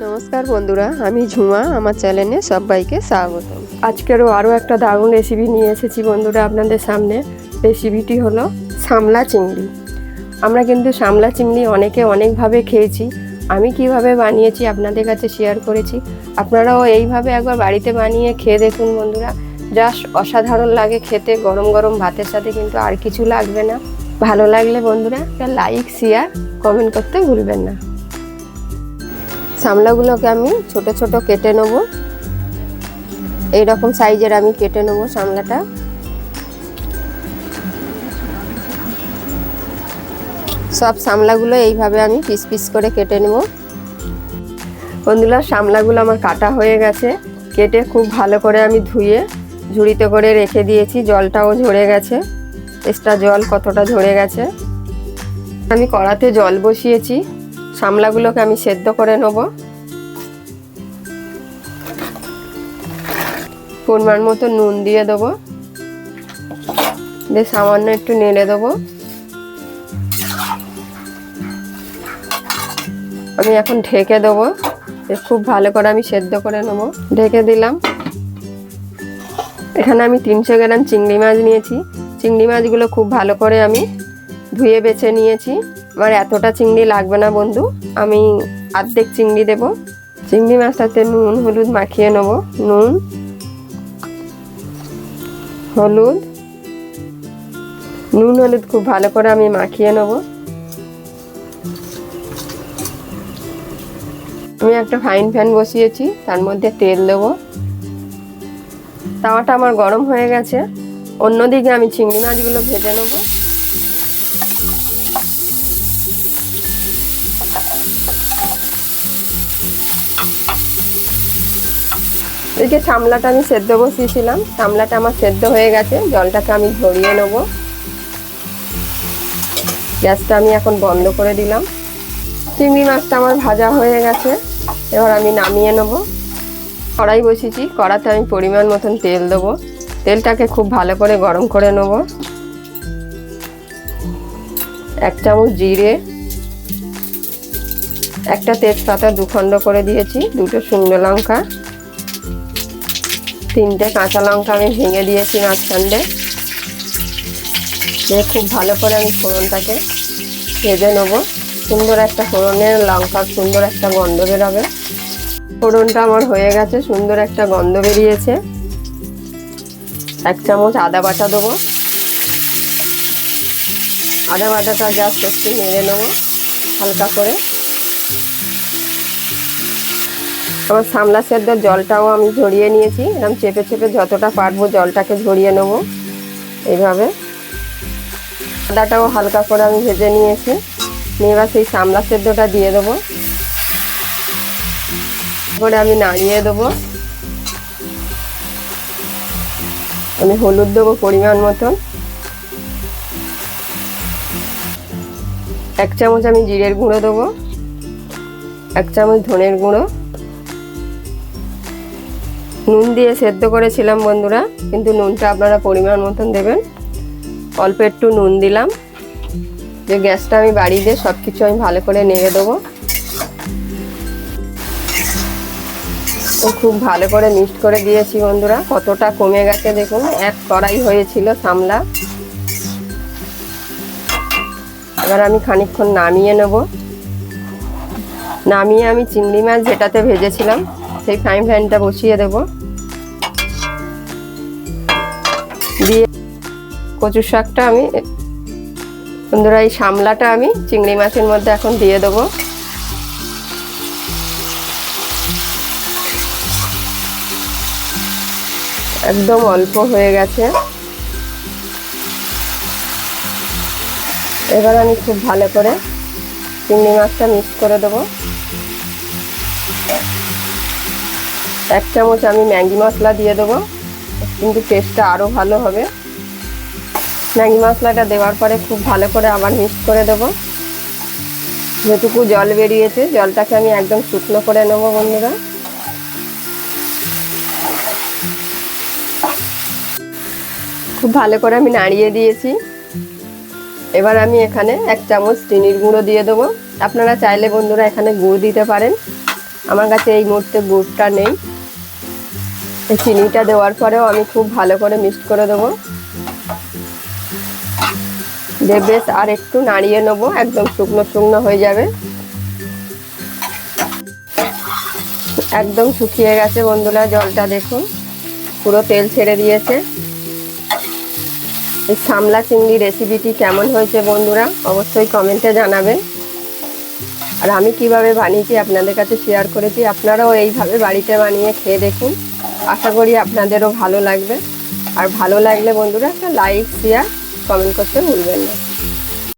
নমস্কার বন্ধুরা, আমি ঝুমা। আমার চ্যানেলে সবাইকে স্বাগত। আজকেরও আরও একটা দারুণ রেসিপি নিয়ে এসেছি বন্ধুরা আপনাদের সামনে। রেসিপিটি হলো সামলা চিংড়ি। আমরা কিন্তু সামলা চিংড়ি অনেকে অনেকভাবে খেয়েছি। আমি কিভাবে বানিয়েছি আপনাদের কাছে শেয়ার করেছি। আপনারাও এইভাবে একবার বাড়িতে বানিয়ে খেয়ে দেখুন বন্ধুরা, জাস্ট অসাধারণ লাগে খেতে। গরম গরম ভাতের সাথে কিন্তু আর কিছু লাগবে না। ভালো লাগলে বন্ধুরা একটা লাইক, শেয়ার, কমেন্ট করতে ভুলবেন না। সামলাগুলোকে আমি ছোট ছোট কেটে নেব। এইরকম সাইজের আমি কেটে নেব সামলাটা। সব সামলাগুলো এইভাবে আমি পিস পিস করে কেটে নেব বন্ধুরা। সামলাগুলো আমার কাটা হয়ে গেছে। কেটে খুব ভালো করে আমি ধুয়ে ঝুড়িতে করে রেখে দিয়েছি। জলটাও ঝরে গেছে, এক্সট্রা জল কতটা ঝরে গেছে। আমি কড়াতে জল বসিয়েছি। সামলাগুলোকে আমি সেদ্ধ করে নেব। পরিমাণ মতো নুন দিয়ে দেবো, দিয়ে সামান্য একটু নেড়ে দেবো। আমি এখন ঢেকে দেবো, খুব ভালো করে আমি সেদ্ধ করে নেব। ঢেকে দিলাম। এখানে আমি 300 গ্রাম চিংড়ি মাছ নিয়েছি। চিংড়ি মাছগুলো খুব ভালো করে আমি ধুয়ে বেছে নিয়েছি। আমার এতটা চিংড়ি লাগবে না বন্ধু, আমি অর্ধেক চিংড়ি দেব। চিংড়ি মাছটাতে নুন হলুদ মাখিয়ে নেব। নুন হলুদ খুব ভালো করে আমি মাখিয়ে নেব। আমি একটা ফ্রাইং প্যান বসিয়েছি, তার মধ্যে তেল দেব। তাওয়াটা আমার গরম হয়ে গেছে। অন্যদিকে আমি চিংড়ি মাছগুলো ভেজে নেব। এদিকে সামলাটা আমি সেদ্ধ বসিয়েছিলাম। সামলাটা আমার সেদ্ধ হয়ে গেছে। জলটাকে আমি ঝরিয়ে নেব। গ্যাসটা আমি এখন বন্ধ করে দিলাম। চিংড়ি মাছটা আমার ভাজা হয়ে গেছে। এবার আমি নামিয়ে নেব। কড়াই বসিয়েছি, কড়াতে আমি পরিমাণ মতন তেল দেবো। তেলটাকে খুব ভালো করে গরম করে নেব। 1 চামচ জিরে, একটা তেজপাতা 2 খণ্ড করে দিয়েছি, 2টো শুকনো লঙ্কা, 3টে কাঁচা লঙ্কা আমি ভেঙে দিয়েছি মাঝখানে। দিয়ে খুব ভালো করে আমি ফোড়নটাকে ভেজে নেব। সুন্দর একটা ফোড়নের লঙ্কার সুন্দর একটা গন্ধ বেরোবে। ফোড়নটা আমার হয়ে গেছে, সুন্দর একটা গন্ধ বেরিয়েছে। 1 চামচ আদা বাটা দেবো। আদা বাটাটা জাস্ট একটু নেড়ে নেব হালকা করে। আমার সামলা সেদ্ধর জলটাও আমি ঝরিয়ে নিয়েছি। এরকম চেপে চেপে যতটা পারবো জলটাকে ঝরিয়ে নেব এইভাবে। আদাটাও হালকা করে আমি ভেজে নিয়েছি। এবার সেই সামলা সেদ্ধটা দিয়ে দেবো। করে আমি নাড়িয়ে দেবো। আমি হলুদ দেবো পরিমাণ মতন। 1 চামচ আমি জিরের গুঁড়ো দেবো, 1 চামচ ধনের গুঁড়ো। নুন দিয়ে সেদ্ধ করেছিলাম বন্ধুরা, কিন্তু নুনটা আপনারা পরিমাণ মতন দেবেন। অল্প একটু নুন দিলাম। যে গ্যাসটা আমি বাড়িয়ে দিয়ে সব কিছু আমি ভালো করে নেড়ে দেবো। তো খুব ভালো করে মিক্সড করে দিয়েছি বন্ধুরা। কতটা কমে গেছে দেখুন, 1 কড়াই হয়েছিল সামলা। এবার আমি খানিকক্ষণ নামিয়ে নেব। নামিয়ে আমি চিংড়ি মাছ যেটাতে ভেজেছিলাম সেই ফ্রাইং প্যানটা বসিয়ে দেব। দিয়ে কচু শাকটা আমি বন্ধুরা, এই সামলাটা আমি চিংড়ি মাছের মধ্যে এখন দিয়ে দেবো। একদম অল্প হয়ে গেছে। এবার আমি খুব ভালো করে চিংড়ি মাছটা মিক্স করে দেবো। 1 চামচ আমি ম্যাগি মশলা দিয়ে দেবো, কিন্তু টেস্টটা আরও ভালো হবে। ম্যাগি মশলাটা দেওয়ার পরে খুব ভালো করে আবার মিক্স করে দেবো। যেটুকু জল বেরিয়েছে জলটাকে আমি একদম শুকনো করে নেব বন্ধুরা। খুব ভালো করে আমি নাড়িয়ে দিয়েছি। এবার আমি এখানে 1 চামচ চিনির গুঁড়ো দিয়ে দেবো। আপনারা চাইলে বন্ধুরা এখানে গুড় দিতে পারেন। আমার কাছে এই মুহূর্তে গুড়টা নেই। এই চিনিটা দেওয়ার পরেও আমি খুব ভালো করে মিক্সড করে দেবো। বেশ আর একটু নাড়িয়ে নেবো, একদম শুকনো শুকনো হয়ে যাবে। একদম শুকিয়ে গেছে বন্ধুরা, জলটা দেখুন পুরো তেল ছেড়ে দিয়েছে। এই সামলা চিংড়ি রেসিপিটি কেমন হয়েছে বন্ধুরা অবশ্যই কমেন্টে জানাবেন। আর আমি কিভাবে বানিয়েছি আপনাদের কাছে শেয়ার করেছি, আপনারাও এইভাবে বাড়িতে বানিয়ে খেয়ে দেখুন। আশা করি আপনাদেরও ভালো লাগবে। আর ভালো লাগলে বন্ধুরা একটা লাইক শেয়ার কমেন্ট করতে ভুলবেন না।